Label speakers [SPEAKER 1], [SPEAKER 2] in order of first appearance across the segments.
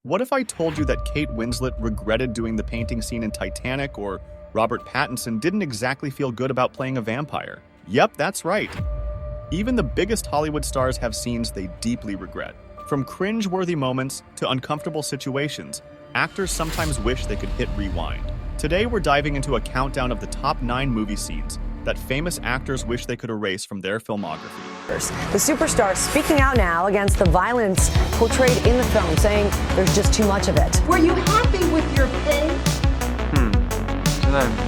[SPEAKER 1] What if I told you that Kate Winslet regretted doing the painting scene in Titanic, or Robert Pattinson didn't exactly feel good about playing a vampire? Yep, that's right. Even the biggest Hollywood stars have scenes they deeply regret. From cringe-worthy moments to uncomfortable situations, actors sometimes wish they could hit rewind. Today we're diving into a countdown of the top 9 movie scenes that famous actors wish they could erase from their filmography.
[SPEAKER 2] The superstar speaking out now against the violence portrayed in the film, saying there's just too much of it.
[SPEAKER 3] Were you happy with your pay?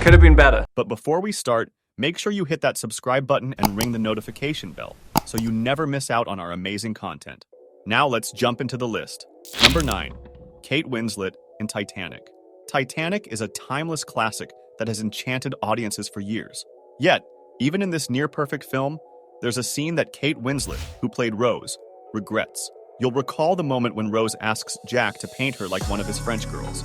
[SPEAKER 4] Could have been better.
[SPEAKER 1] But before we start, make sure you hit that subscribe button and ring the notification bell so you never miss out on our amazing content. Now let's jump into the list. Number 9. Kate Winslet in Titanic. Titanic is a timeless classic that has enchanted audiences for years. Yet, even in this near-perfect film, there's a scene that Kate Winslet, who played Rose, regrets. You'll recall the moment when Rose asks Jack to paint her like one of his French girls.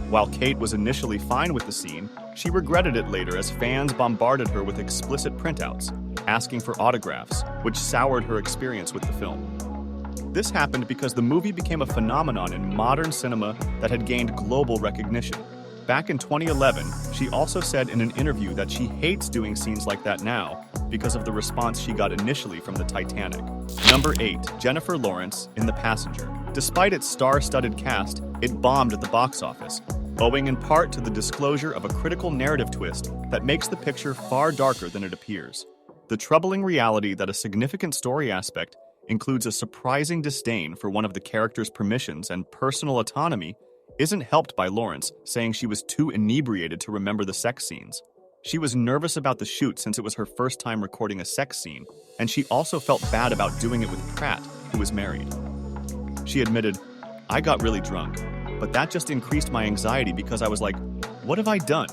[SPEAKER 1] While Kate was initially fine with the scene, she regretted it later as fans bombarded her with explicit printouts, asking for autographs, which soured her experience with the film. This happened because the movie became a phenomenon in modern cinema that had gained global recognition. Back in 2011, she also said in an interview that she hates doing scenes like that now because of the response she got initially from the Titanic. Number 8. Jennifer Lawrence in The Passenger. Despite its star-studded cast, it bombed at the box office, owing in part to the disclosure of a critical narrative twist that makes the picture far darker than it appears. The troubling reality that a significant story aspect includes a surprising disdain for one of the character's permissions and personal autonomy isn't helped by Lawrence saying she was too inebriated to remember the sex scenes. She was nervous about the shoot since it was her first time recording a sex scene, and she also felt bad about doing it with Pratt, who was married. She admitted, "I got really drunk, but that just increased my anxiety because I was like, what have I done?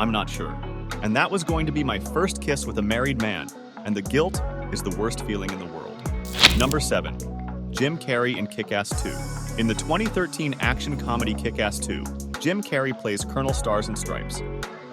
[SPEAKER 1] I'm not sure. And that was going to be my first kiss with a married man, and the guilt is the worst feeling in the world." Number 7. Jim Carrey in KickAss 2. In the 2013 action comedy KickAss 2, Jim Carrey plays Colonel Stars and Stripes,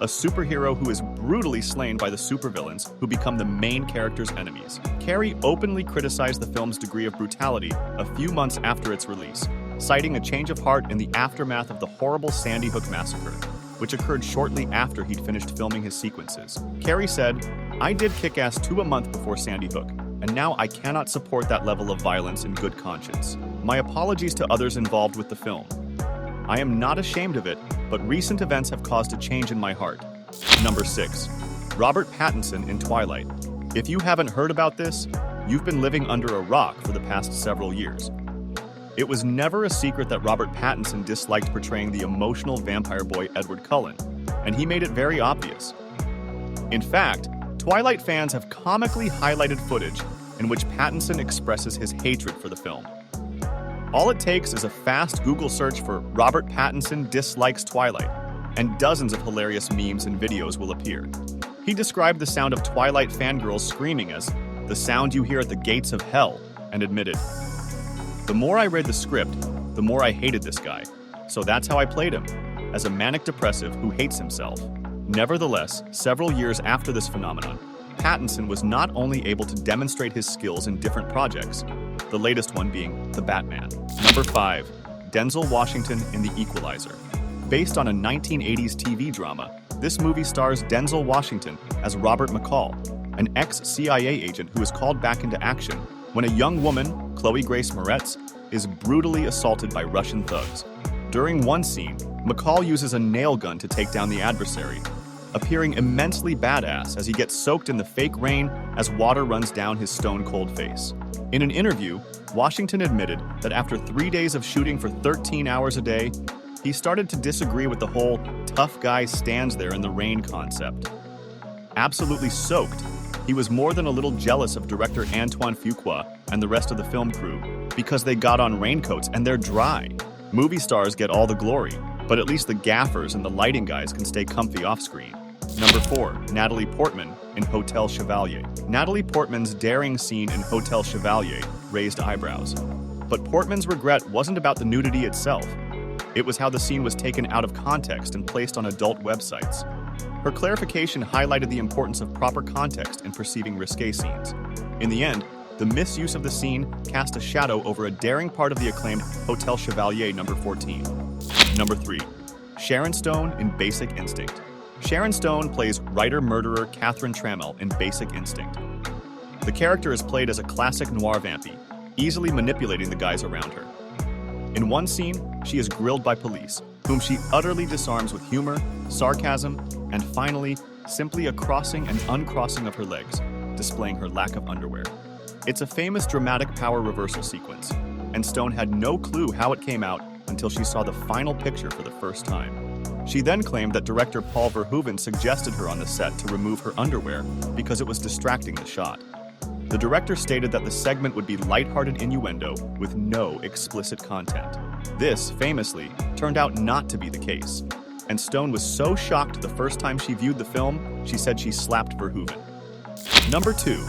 [SPEAKER 1] a superhero who is brutally slain by the supervillains who become the main character's enemies. Carrey openly criticized the film's degree of brutality a few months after its release, citing a change of heart in the aftermath of the horrible Sandy Hook massacre, which occurred shortly after he'd finished filming his sequences. Carrey said, "I did KickAss 2 a month before Sandy Hook, and now I cannot support that level of violence in good conscience. My apologies to others involved with the film. I am not ashamed of it, but recent events have caused a change in my heart." Number 6. Robert Pattinson in Twilight. If you haven't heard about this, you've been living under a rock for the past several years. It was never a secret that Robert Pattinson disliked portraying the emotional vampire boy Edward Cullen, and he made it very obvious. In fact, Twilight fans have comically highlighted footage in which Pattinson expresses his hatred for the film. All it takes is a fast Google search for Robert Pattinson dislikes Twilight, and dozens of hilarious memes and videos will appear. He described the sound of Twilight fangirls screaming as the sound you hear at the gates of hell, and admitted, "The more I read the script, the more I hated this guy. So that's how I played him, as a manic depressive who hates himself." Nevertheless, several years after this phenomenon, Pattinson was not only able to demonstrate his skills in different projects, the latest one being The Batman. Number 5. Denzel Washington in The Equalizer. Based on a 1980s TV drama, this movie stars Denzel Washington as Robert McCall, an ex-CIA agent who is called back into action when a young woman, Chloe Grace Moretz, is brutally assaulted by Russian thugs. During one scene, McCall uses a nail gun to take down the adversary, appearing immensely badass as he gets soaked in the fake rain as water runs down his stone-cold face. In an interview, Washington admitted that after 3 days of shooting for 13 hours a day, he started to disagree with the whole tough guy stands there in the rain concept. Absolutely soaked, he was more than a little jealous of director Antoine Fuqua and the rest of the film crew because they got on raincoats and they're dry. Movie stars get all the glory, but at least the gaffers and the lighting guys can stay comfy off-screen. Number 4. Natalie Portman in Hotel Chevalier. Natalie Portman's daring scene in Hotel Chevalier raised eyebrows. But Portman's regret wasn't about the nudity itself. It was how the scene was taken out of context and placed on adult websites. Her clarification highlighted the importance of proper context in perceiving risque scenes. In the end, The misuse of the scene cast a shadow over a daring part of the acclaimed Hotel Chevalier number 14. Number 3. Sharon Stone in Basic Instinct. Sharon Stone plays writer-murderer Catherine Trammell in Basic Instinct. The character is played as a classic noir vampire, easily manipulating the guys around her. In one scene, she is grilled by police, whom she utterly disarms with humor, sarcasm, and finally, simply a crossing and uncrossing of her legs, displaying her lack of underwear. It's a famous dramatic power reversal sequence, and Stone had no clue how it came out until she saw the final picture for the first time. She then claimed that director Paul Verhoeven suggested her on the set to remove her underwear because it was distracting the shot. The director stated that the segment would be lighthearted innuendo with no explicit content. This, famously, turned out not to be the case, and Stone was so shocked the first time she viewed the film, she said she slapped Verhoeven. Number 2.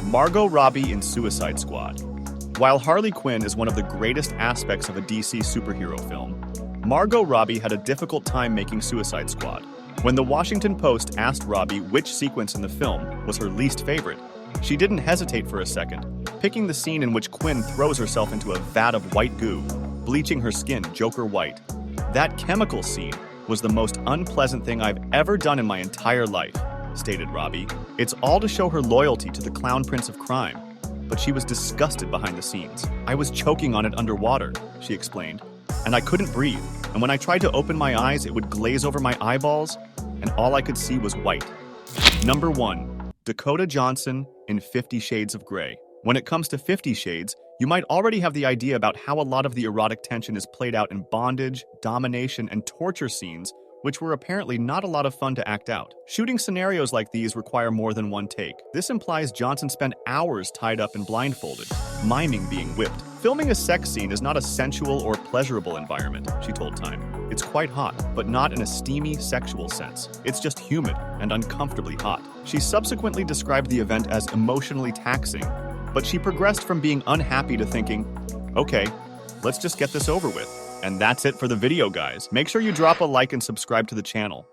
[SPEAKER 1] Margot Robbie in Suicide Squad. While Harley Quinn is one of the greatest aspects of a DC superhero film, Margot Robbie had a difficult time making Suicide Squad. When the Washington Post asked Robbie which sequence in the film was her least favorite, she didn't hesitate for a second, picking the scene in which Quinn throws herself into a vat of white goo, bleaching her skin Joker white. That chemical scene was the most unpleasant thing I've ever done in my entire life, stated Robbie. It's all to show her loyalty to the clown prince of crime, but she was disgusted behind the scenes. I was choking on it underwater, she explained, and I couldn't breathe, and when I tried to open my eyes, it would glaze over my eyeballs, and all I could see was white. Number 1. Dakota Johnson in 50 Shades of Grey. When it comes to 50 Shades, you might already have the idea about how a lot of the erotic tension is played out in bondage, domination, and torture scenes, which were apparently not a lot of fun to act out. Shooting scenarios like these require more than one take. This implies Johnson spent hours tied up and blindfolded, miming being whipped. Filming a sex scene is not a sensual or pleasurable environment, she told Time. It's quite hot, but not in a steamy, sexual sense. It's just humid and uncomfortably hot. She subsequently described the event as emotionally taxing, but she progressed from being unhappy to thinking, okay, let's just get this over with. And that's it for the video, guys. Make sure you drop a like and subscribe to the channel.